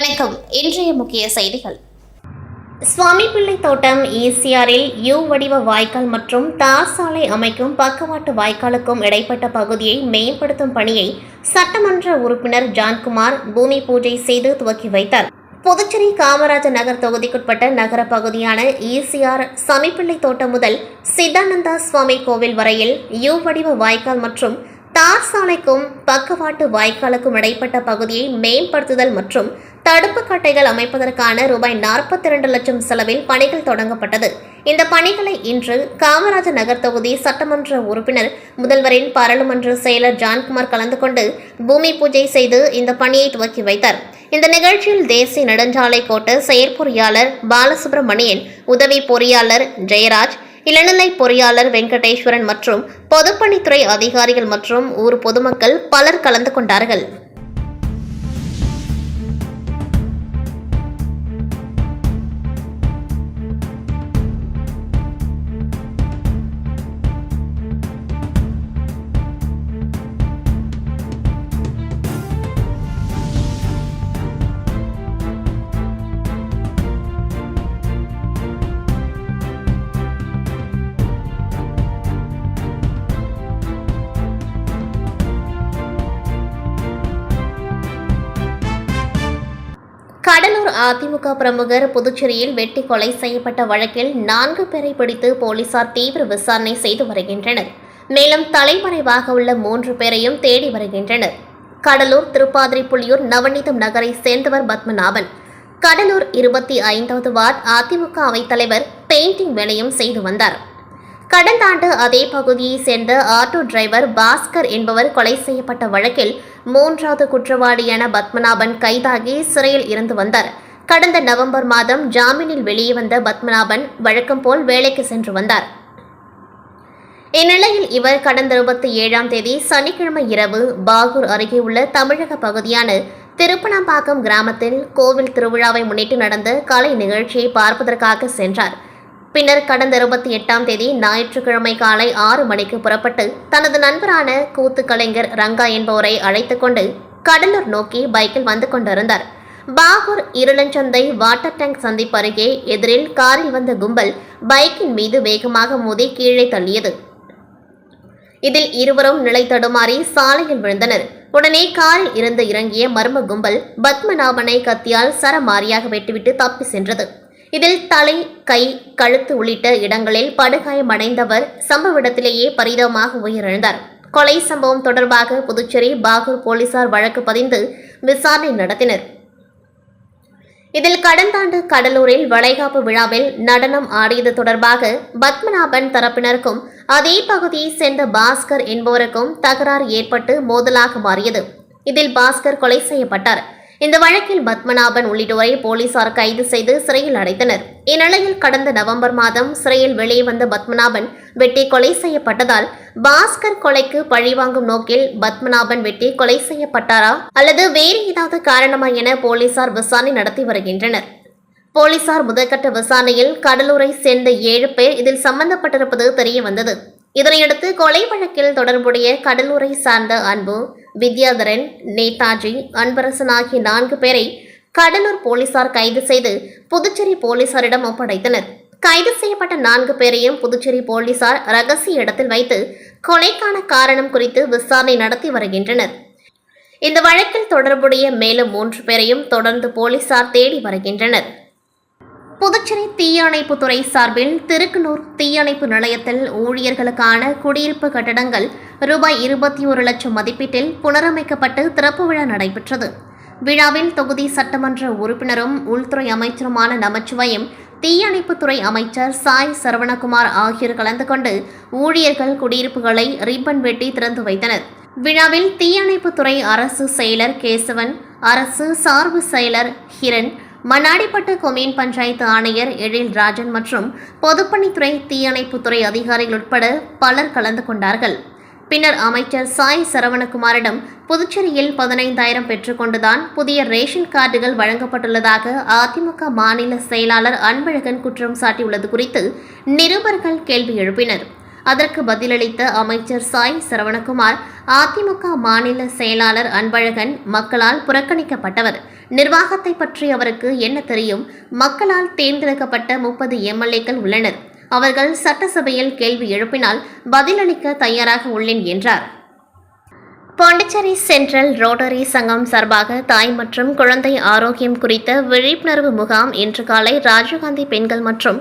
வணக்கம். இன்றைய முக்கிய செய்திகள். சுவாமிப்பிள்ளை தோட்டம் ஈசிஆரில் யூ வடிவ வாய்க்கால் மற்றும் தார் சாலை அமைக்கும் பக்கவாட்டு வாய்க்காலுக்கும் இடைப்பட்ட பகுதியை மேம்படுத்தும் பணியை சட்டமன்ற உறுப்பினர் ஜான்குமார் பூமி பூஜை செய்து துவக்கி வைத்தார். புதுச்சேரி காமராஜர் நகர் தொகுதிக்குட்பட்ட நகர பகுதியான ஈசிஆர் சமிப்பிள்ளை தோட்டம் முதல் சித்தானந்தா சுவாமி கோவில் வரையில் யூ வடிவ வாய்க்கால் மற்றும் தார் சாலைக்கும் பக்கவாட்டு வாய்க்காலுக்கும் இடைப்பட்ட பகுதியை மேம்படுத்துதல் மற்றும் தடுப்பு கட்டைகள் அமைப்பதற்கான ரூபாய் 42 லட்சம் செலவில் பணிகள் தொடங்கப்பட்டது. இந்த பணிகளை இன்று காமராஜர் நகர் தொகுதி சட்டமன்ற உறுப்பினர் முதல்வரின் பாராளுமன்ற செயலர் ஜான்குமார் கலந்து கொண்டு பூமி பூஜை செய்து இந்த பணியை துவக்கி வைத்தார். இந்த நிகழ்ச்சியில் தேசிய நெடுஞ்சாலை கோட்ட செயற்பொறியாளர் பாலசுப்ரமணியன், உதவி பொறியாளர் ஜெயராஜ், இளநிலை பொறியாளர் வெங்கடேஸ்வரன் மற்றும் பொதுப்பணித்துறை அதிகாரிகள் மற்றும் ஊர் பொதுமக்கள் பலர் கலந்து கொண்டார்கள். கடலூர் அதிமுக பிரமுகர் புதுச்சேரியில் வெட்டி கொலை செய்யப்பட்ட வழக்கில் 4 பேரை பிடித்து போலீசார் தீவிர விசாரணை செய்து வருகின்றனர். மேலும் தலைமறைவாக உள்ள 3 பேரையும் தேடி வருகின்றனர். கடலூர் திருப்பாதிரிப்புலியூர் நவநீதம் நகரை சேர்ந்தவர் பத்மநாபன். கடலூர் 25வது வார்டு அதிமுக அவைத்தலைவர் பெயிண்டிங் வேலையும் செய்து வந்தார். கடந்த ஆண்டு அதே பகுதியை சேர்ந்த ஆட்டோ டிரைவர் பாஸ்கர் என்பவர் கொலை செய்யப்பட்ட வழக்கில் 3வது குற்றவாளியான பத்மநாபன் கைதாகி சிறையில் இருந்து வந்தார். கடந்த நவம்பர் மாதம் ஜாமீனில் வெளியே வந்த பத்மநாபன் வழக்கம் போல் வேலைக்கு சென்று வந்தார். இந்நிலையில் இவர் கடந்த 27ஆம் தேதி சனிக்கிழமை இரவு பாகூர் அருகே உள்ள தமிழக பகுதியான திருப்பனம்பாக்கம் கிராமத்தில் கோவில் திருவிழாவை முன்னிட்டு நடந்த கலை நிகழ்ச்சியை பார்ப்பதற்காக சென்றார். பின்னர் கடந்த 28ஆம் தேதி ஞாயிற்றுக்கிழமை காலை 6 மணிக்கு புறப்பட்டு தனது நண்பரான கூத்து கலைஞர் ரங்கா என்பவரை அழைத்துக் கொண்டு கடலூர் நோக்கி பைக்கில் வந்து கொண்டிருந்தார். பாகூர் இருளஞ்சந்தை வாட்டர் டேங்க் சந்திப்பு அருகே எதிரில் காரில் வந்த கும்பல் பைக்கின் மீது வேகமாக மோதி கீழே தள்ளியது. இதில் இருவரும் நிலை தடுமாறி சாலையில் விழுந்தனர். உடனே காரில் இருந்து இறங்கிய மர்ம கும்பல் பத்மநாபனை கத்தியால் சரமாரியாக வெட்டிவிட்டு தப்பி சென்றது. இதில் தலை, கை, கழுத்து உள்ளிட்ட இடங்களில் படுகாயமடைந்தவர் சம்பவ இடத்திலேயே பரிதாபமாக உயிரிழந்தார். கொலை சம்பவம் தொடர்பாக புதுச்சேரி பாகூர் போலீசார் வழக்கு பதிந்து விசாரணை நடத்தினர். இதில் கடந்த ஆண்டு கடலூரில் வளைகாப்பு விழாவில் நடனம் ஆடியது தொடர்பாக பத்மநாபன் தரப்பினருக்கும் அதே பகுதியை சேர்ந்த பாஸ்கர் என்பவருக்கும் தகராறு ஏற்பட்டு மோதலாக மாறியது. இதில் பாஸ்கர் கொலை செய்யப்பட்டார். இந்த வழக்கில் பத்மநாபன் உள்ளிட்டோரை போலீசார் கைது செய்து சிறையில் அடைத்தனர். இந்நிலையில் கடந்த நவம்பர் மாதம் சிறையில் வெளியே வந்த பத்மநாபன் வெட்டி கொலை செய்யப்பட்டதால் பாஸ்கர் கொலைக்கு பழிவாங்கும் நோக்கில் பத்மநாபன் வெட்டி கொலை செய்யப்பட்டாரா அல்லது வேறு ஏதாவது காரணமா என போலீசார் விசாரணை நடத்தி வருகின்றனர். போலீசார் முதற்கட்ட விசாரணையில் கடலூரை சேர்ந்த 7 பேர் இதில் சம்பந்தப்பட்டிருப்பது தெரிய வந்தது. இதனையடுத்து கொலை வழக்கில் தொடர்புடைய கடலூரை சார்ந்த அன்பு, வித்யாதரன், நேதாஜி, அன்பரசன் ஆகிய 4 பேரை கடலூர் போலீசார் கைது செய்து புதுச்சேரி போலீசாரிடம் ஒப்படைத்தனர். கைது செய்யப்பட்ட 4 பேரையும் புதுச்சேரி போலீசார் ரகசிய இடத்தில் வைத்து கொலைக்கான காரணம் குறித்து விசாரணை நடத்தி வருகின்றனர். இந்த வழக்கில் தொடர்புடைய மேலும் 3 பேரையும் தொடர்ந்து போலீசார் தேடி வருகின்றனர். புதுச்சேரி தீயணைப்புத்துறை சார்பில் திருக்கனூர் தீயணைப்பு நிலையத்தில் ஊழியர்களுக்கான குடியிருப்பு கட்டடங்கள் ரூபாய் 21 லட்சம் மதிப்பீட்டில் புனரமைக்கப்பட்டு திறப்பு விழா நடைபெற்றது. விழாவில் தொகுதி சட்டமன்ற உறுப்பினரும் உள்துறை அமைச்சருமான நமச்சிவாயம், தீயணைப்புத்துறை அமைச்சர் சாய் சரவணகுமார் ஆகியோர் கலந்து கொண்டு ஊழியர்கள் குடியிருப்புகளை ரிப்பன் வெட்டி திறந்து வைத்தனர். விழாவில் தீயணைப்புத்துறை அரசு செயலர் கேசவன், அரசு சார்பு செயலர் ஹிரண், மண்ணாடிப்பட்டு கொம்யூன் பஞ்சாயத்து ஆணையர் எழில் ராஜன் மற்றும் பொதுப்பணித்துறை தீயணைப்புத்துறை அதிகாரிகள் உட்பட பலர் கலந்து கொண்டார்கள். பின்னர் அமைச்சர் சாய் சரவணகுமாரிடம் புதுச்சேரியில் 15,000 பெற்றுக்கொண்டுதான் புதிய ரேஷன் கார்டுகள் வழங்கப்பட்டுள்ளதாக அதிமுக மாநில செயலாளர் அன்பழகன் குற்றம் சாட்டியுள்ளது குறித்து நிருபர்கள் கேள்வி எழுப்பினர். அதற்கு பதிலளித்த அமைச்சர் சாய் சரவணகுமார், அதிமுக மாநில செயலாளர் அன்பழகன் மக்களால் புறக்கணிக்கப்பட்டவர். நிர்வாகத்தை பற்றி அவருக்கு என்ன தெரியும்? மக்களால் தேர்ந்தெடுக்கப்பட்ட 30 எம்எல்ஏக்கள் உள்ளனர். அவர்கள் சட்டசபையில் கேள்வி எழுப்பினால் பதிலளிக்க தயாராக உள்ளேன் என்றார். பாண்டிச்சேரி சென்ட்ரல் ரோட்டரி சங்கம் சார்பாக தாய் மற்றும் குழந்தை ஆரோக்கியம் குறித்த விழிப்புணர்வு முகாம் இன்று காலை ராஜீவ்காந்தி பெண்கள் மற்றும்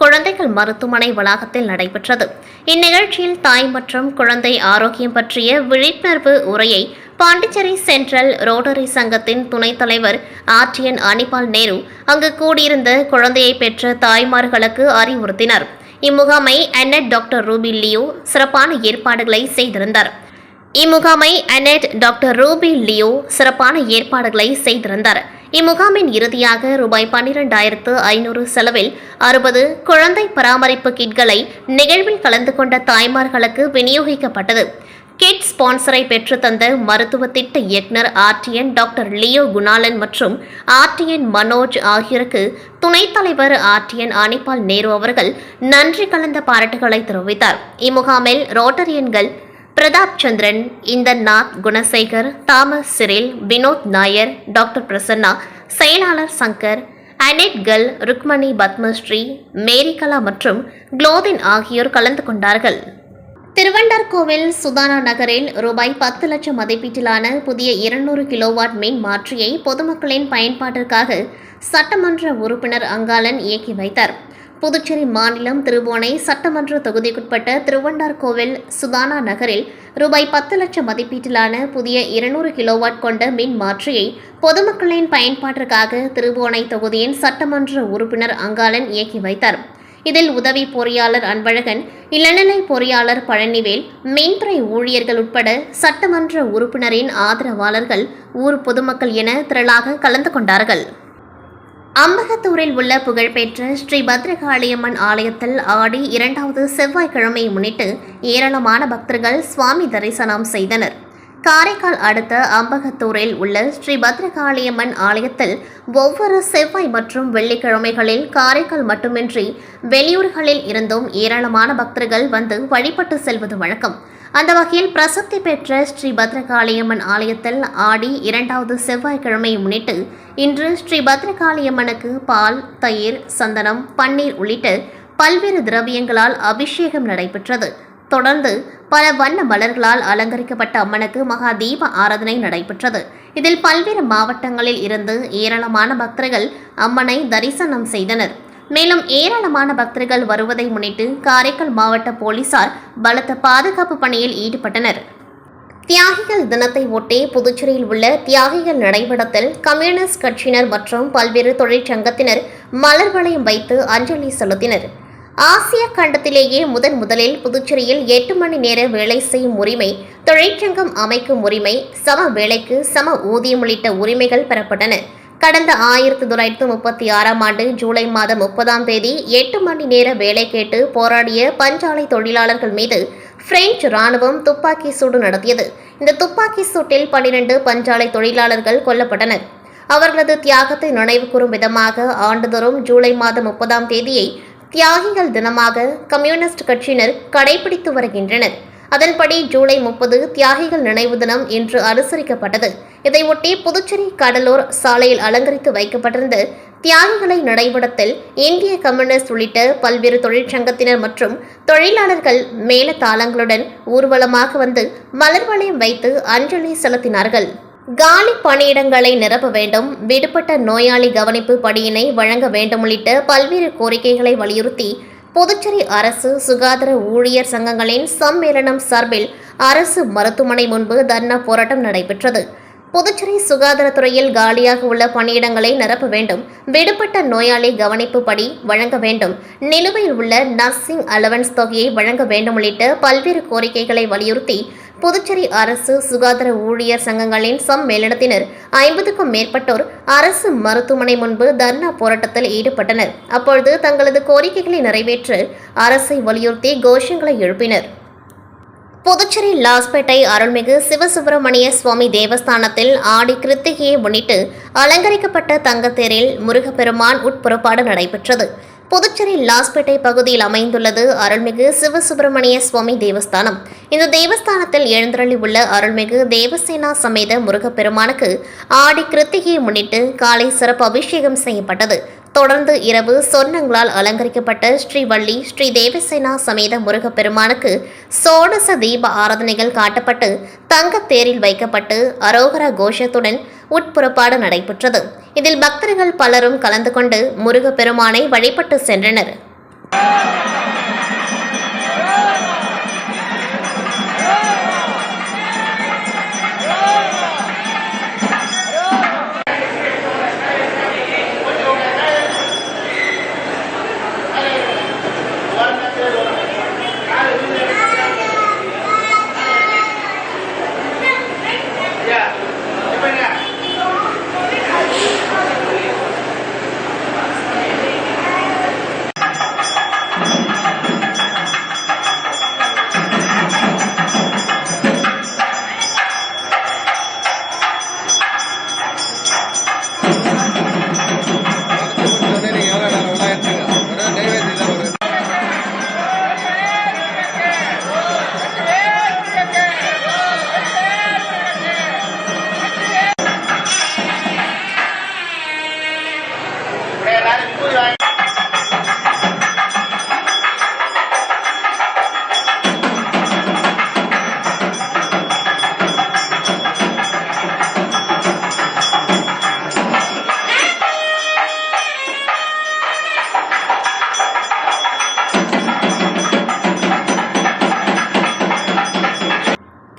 குழந்தைகள் மருத்துவமனை வளாகத்தில் நடைபெற்றது. இந்நிகழ்ச்சியில் தாய் மற்றும் குழந்தை ஆரோக்கியம் பற்றிய விழிப்புணர்வு உரையை பாண்டிச்சேரி சென்ட்ரல் ரோட்டரி சங்கத்தின் துணைத் தலைவர் ஆர்டிஎன் அனிபால் நேரு அங்கு கூடியிருந்த குழந்தையை பெற்ற தாய்மார்களுக்கு அறிவுறுத்தினார். இம்முகாமை அன்னட் டாக்டர் ரூபி லியோ சிறப்பான ஏற்பாடுகளை செய்திருந்தார். இம்முகாமின் இறுதியாக ரூபாய் 12,500 செலவில் 60 குழந்தை பராமரிப்பு கிட்களை நிகழ்வில் கலந்து கொண்ட தாய்மார்களுக்கு விநியோகிக்கப்பட்டது. கிட் ஸ்பான்சரை பெற்றுத்தந்த மருத்துவ திட்ட இயக்குநர் ஆர்டிஎன் டாக்டர் லியோ குணாலன் மற்றும் ஆர்டிஎன் மனோஜ் ஆகியோருக்கு துணைத் தலைவர் ஆர்டிஎன் அனிபால் நேரு அவர்கள் நன்றி கலந்த பாராட்டுகளை தெரிவித்தார். இம்முகாமில் ரோட்டரியன்கள் Pratap Chandran, Indernath, Gunasekar, Thomas Cyril, Vinod Nair, doctor Prasanna, செயலாளர் சங்கர், அனெட் கல், ருக்மணி பத்மஸ்ரீ, மேரிகலா மற்றும் குளோதின் ஆகியோர் கலந்து கொண்டார்கள். திருவண்டார்கோவில் சுதானா நகரில் ரூபாய் 10 லட்சம் மதிப்பீட்டிலான புதிய 200 கிலோவாட் மின் மாற்றியை பொதுமக்களின் பயன்பாட்டிற்காக சட்டமன்ற உறுப்பினர் அங்காளன் இயக்கி வைத்தார். புதுச்சேரி மாநிலம் திருபுவனை சட்டமன்ற தொகுதிக்குட்பட்ட திருவண்டார்கோவில் சுதானா நகரில் ரூபாய் 10 லட்சம் மதிப்பீட்டிலான புதிய 200 கிலோவாட் கொண்ட மின் மாற்றியை பொதுமக்களின் பயன்பாட்டிற்காக திருபுவனை தொகுதியின் சட்டமன்ற உறுப்பினர் அங்காளன் இயக்கி வைத்தார். இதில் உதவி பொறியாளர் அன்பழகன், இளநிலை பொறியாளர் பழனிவேல், மின்துறை ஊழியர்கள் உட்பட சட்டமன்ற உறுப்பினரின் ஆதரவாளர்கள், ஊர் பொதுமக்கள் என திரளாக கலந்து கொண்டார்கள். அம்பகத்தூரில் உள்ள புகழ்பெற்ற ஸ்ரீ பத்ரகாளியம்மன் ஆலயத்தில் ஆடி 2வது செவ்வாய்க்கிழமையை முன்னிட்டு ஏராளமான பக்தர்கள் சுவாமி தரிசனம் செய்தனர். காரைக்கால் அடுத்த அம்பகத்தூரில் உள்ள ஸ்ரீ பத்ரகாளியம்மன் ஆலயத்தில் ஒவ்வொரு செவ்வாய் மற்றும் வெள்ளிக்கிழமைகளில் காரைக்கால் மட்டுமின்றி வெளியூர்களில் இருந்தும் ஏராளமான பக்தர்கள் வந்து வழிபட்டு செல்வது வழக்கம். அந்த வகையில் பிரசித்தி பெற்ற ஸ்ரீ பத்ரகாளியம்மன் ஆலயத்தில் ஆடி 2வது செவ்வாய்க்கிழமையை முன்னிட்டு இன்று ஸ்ரீ பத்ரகாளியம்மனுக்கு பால், தயிர், சந்தனம், பன்னீர் உள்ளிட்ட பல்வேறு திரவியங்களால் அபிஷேகம் நடைபெற்றது. தொடர்ந்து பல வண்ண மலர்களால் அலங்கரிக்கப்பட்ட அம்மனுக்கு மகா தீப ஆராதனை நடைபெற்றது. இதில் பல்வேறு மாவட்டங்களில் இருந்து ஏராளமான பக்தர்கள் அம்மனை தரிசனம் செய்தனர். மேலும் ஏராளமான பக்தர்கள் வருவதை முன்னிட்டு காரைக்கால் மாவட்ட போலீசார் பலத்த பாதுகாப்பு பணியில் ஈடுபட்டனர். தியாகிகள் தினத்தை ஒட்டி புதுச்சேரியில் உள்ள தியாகிகள் நடைபடத்தில் கம்யூனிஸ்ட் கட்சியினர் மற்றும் பல்வேறு தொழிற்சங்கத்தினர் மலர் வளையம் வைத்து அஞ்சலி செலுத்தினர். ஆசிய கண்டத்திலேயே முதலில் புதுச்சேரியில் 8 மணி நேர வேலை செய்யும் உரிமை, தொழிற்சங்கம் அமைக்கும் உரிமை, சம வேலைக்கு சம ஊதியம் உள்ளிட்ட உரிமைகள் பெறப்பட்டன. கடந்த 1936ஆம் ஆண்டு ஜூலை மாதம் 30ஆம் தேதி 8 மணி நேர வேலை கேட்டு போராடிய பஞ்சாலை தொழிலாளர்கள் மீது பிரெஞ்சு ராணுவம் துப்பாக்கி சூடு நடத்தியது. இந்த துப்பாக்கி சூட்டில் 12 பஞ்சாலை தொழிலாளர்கள் கொல்லப்பட்டனர். அவர்களது தியாகத்தை நினைவு கூறும் விதமாக ஆண்டுதோறும் ஜூலை மாதம் 30ஆம் தேதியை தியாகிகள் தினமாக கம்யூனிஸ்ட் கட்சியினர் கடைபிடித்து வருகின்றனர். அதன்படி ஜூலை 30 தியாகிகள் நினைவு தினம் இன்று அனுசரிக்கப்பட்டது. இதையொட்டி புதுச்சேரி கடலூர் சாலையில் அலங்கரித்து வைக்கப்பட்டிருந்த தியாகிகளை நடைபடத்தில் இந்திய கம்யூனிஸ்ட் உள்ளிட்ட பல்வேறு தொழிற்சங்கத்தினர் மற்றும் தொழிலாளர்கள் மேளதாளங்களுடன் ஊர்வலமாக வந்து மலர் வளையம் வைத்து அஞ்சலி செலுத்தினார்கள். காலி பணியிடங்களை நிரப்ப வேண்டும், விடுபட்ட நோயாளி கவனிப்பு படியினை வழங்க வேண்டும் உள்ளிட்ட பல்வேறு கோரிக்கைகளை வலியுறுத்தி புதுச்சேரி அரசு சுகாதார ஊழியர் சங்கங்களின் சம்மேளனம் சார்பில் அரசு மருத்துவமனை முன்பு தர்ணா போராட்டம் நடைபெற்றது. புதுச்சேரி சுகாதாரத்துறையில் காலியாக உள்ள பணியிடங்களை நிரப்ப வேண்டும், விடுபட்ட நோயாளி கவனிப்பு படி வழங்க வேண்டும், நிலுவையில் உள்ள நர்சிங் அலவன்ஸ் தொகையை வழங்க வேண்டும் உள்ளிட்ட பல்வேறு கோரிக்கைகளை வலியுறுத்தி புதுச்சேரி அரசு சுகாதார ஊழியர் சங்கங்களின் சம்மேளனத்தினர் 50க்கும் மேற்பட்டோர் அரசு மருத்துவமனை முன்பு தர்ணா போராட்டத்தில் ஈடுபட்டனர். அப்பொழுது தங்களது கோரிக்கைகளை நிறைவேற்ற அரசை வலியுறுத்தி கோஷங்களை எழுப்பினர். புதுச்சேரி லாஸ்பேட்டை அருள்மிகு சிவசுப்பிரமணிய சுவாமி தேவஸ்தானத்தில் ஆடி கிருத்திகையை முன்னிட்டு அலங்கரிக்கப்பட்ட தங்கத்தேரில் முருகப்பெருமான் உட்புறப்பாடு நடைபெற்றது. புதுச்சேரி லாஸ்பேட்டை பகுதியில் அமைந்துள்ளது அருள்மிகு சிவசுப்பிரமணிய சுவாமி தேவஸ்தானம். இந்த தேவஸ்தானத்தில் எழுந்தருளி உள்ள அருள்மிகு தேவசேனா சமேத முருகப்பெருமானுக்கு ஆடி கிருத்திகையை முன்னிட்டு காலை சிறப்பு அபிஷேகம் செய்யப்பட்டது. தொடர்ந்து இரவு சொர்ணங்களால் அலங்கரிக்கப்பட்ட ஸ்ரீவள்ளி ஸ்ரீ தேவசேனா சமேத முருகப்பெருமானுக்கு சோடச தீப ஆராதனைகள் காட்டப்பட்டு தங்கத்தேரில் வைக்கப்பட்டு அரோகரா கோஷத்துடன் உட்புறப்பாடு நடைபெற்றது. இதில் பக்தர்கள் பலரும் கலந்து கொண்டு முருகப்பெருமானை வழிபட்டு சென்றனர்.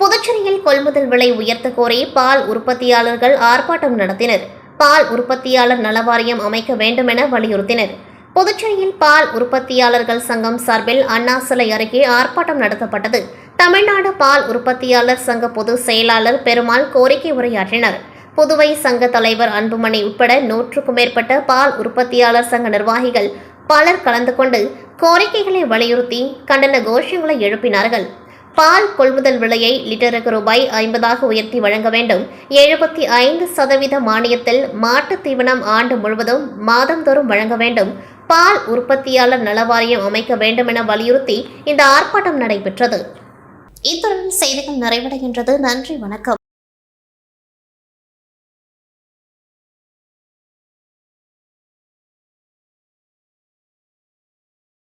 புதுச்சேரியில் கொள்முதல் விலை உயர்த்த கோரி பால் உற்பத்தியாளர்கள் ஆர்ப்பாட்டம் நடத்தினர். பால் உற்பத்தியாளர் நலவாரியம் அமைக்க வேண்டும் என வலியுறுத்தினர். புதுச்சேரியில் பால் உற்பத்தியாளர்கள் சங்கம் சார்பில் அண்ணா சிலை அருகே ஆர்ப்பாட்டம் நடத்தப்பட்டது. தமிழ்நாடு பால் உற்பத்தியாளர் சங்க பொதுச் செயலாளர் பெருமாள் கோரிக்கை உரையாற்றினர். புதுவை சங்க தலைவர் அன்புமணி உட்பட 100க்கும் மேற்பட்ட பால் உற்பத்தியாளர் சங்க நிர்வாகிகள் பலர் கலந்து கொண்டு கோரிக்கைகளை வலியுறுத்தி கண்டன கோஷங்களை எழுப்பினார்கள். பால் கொள்முதல் விலையை லிட்டருக்கு ரூபாய் 50 உயர்த்தி வழங்க வேண்டும். 75% மானியத்தில் மாட்டுத் தீவனம் ஆண்டு முழுவதும் மாதந்தோறும் வழங்க வேண்டும். பால் உற்பத்தியாளர் நலவாரியம் அமைக்க வேண்டும் என வலியுறுத்தி இந்த ஆர்ப்பாட்டம் நடைபெற்றது. இத்துடன் செய்திகள் நிறைவடைகின்றது. நன்றி, வணக்கம்.